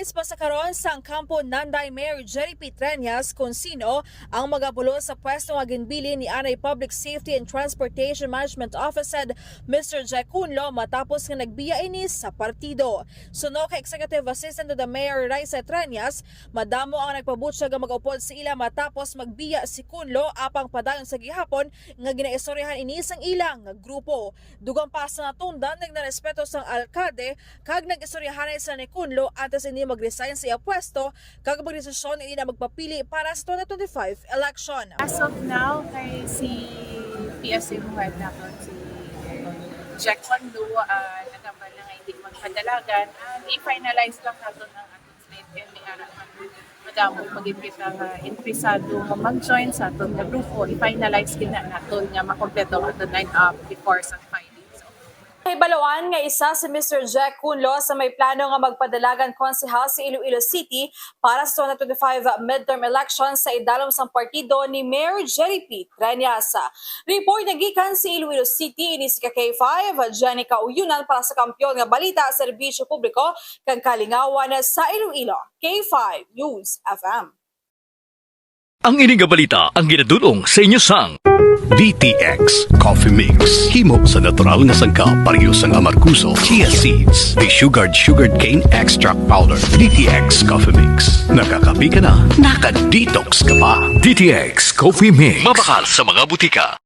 Nais pa sa karon sang kampo Nanday Mayor Jeck Treñas kung sino ang Magabulos sa pwesto nga ginbili ni Anay Public Safety and Transportation Management Office head Mr. Jeck Conlo matapos nga nagbiya ini sa partido. Suno kay Executive Assistant to the Mayor Treñas, madamo ang nagpabutyag nga mag-upod sa ila matapos magbiya si Conlo apang Padayon sa gihapon nga ginaistoryahan ini sang ilang nga grupo. Dugang pa sa natundan nagnarespeto sang alkade kag nag-istoryahan sa ni Conlo antes hindi mag-resign sa iya pwesto kag magdesisyon hindi na magpapili para sa 2025 election. As of now, kay si PSA mo head natin si Jeck Conlo, nagambal na nga hindi magpadalagan. I-finalize lang natin ang ating slate and may arahan madamo mag-impita nga interesado nga mag-join sa ating na grupo. I-finalize kina natin nga makompleto ang ating line-up before sa filing. Balawan nga isa si Mr. Jeck Conlo sa may plano nga magpadalagan konsehal sa Iloilo City para sa 2025 midterm election sa idalom sang partido ni Mayor Jeck Treñas. Report na gikan sa Iloilo City ini si K5 Gina para sa kampiyon nga balita serbisyo publiko kang kalingawan sa Iloilo. K5 News FM. Ang ining balita ang ginadulong sa inyo sang DTX Coffee Mix. Himo sa natural nga sangka pareho sang amarkuso, chia seeds, sugared cane extract powder. DTX Coffee Mix. Nakakapi ka na, naka-detox ka pa. DTX Coffee Mix. Mabakal sa mga butika.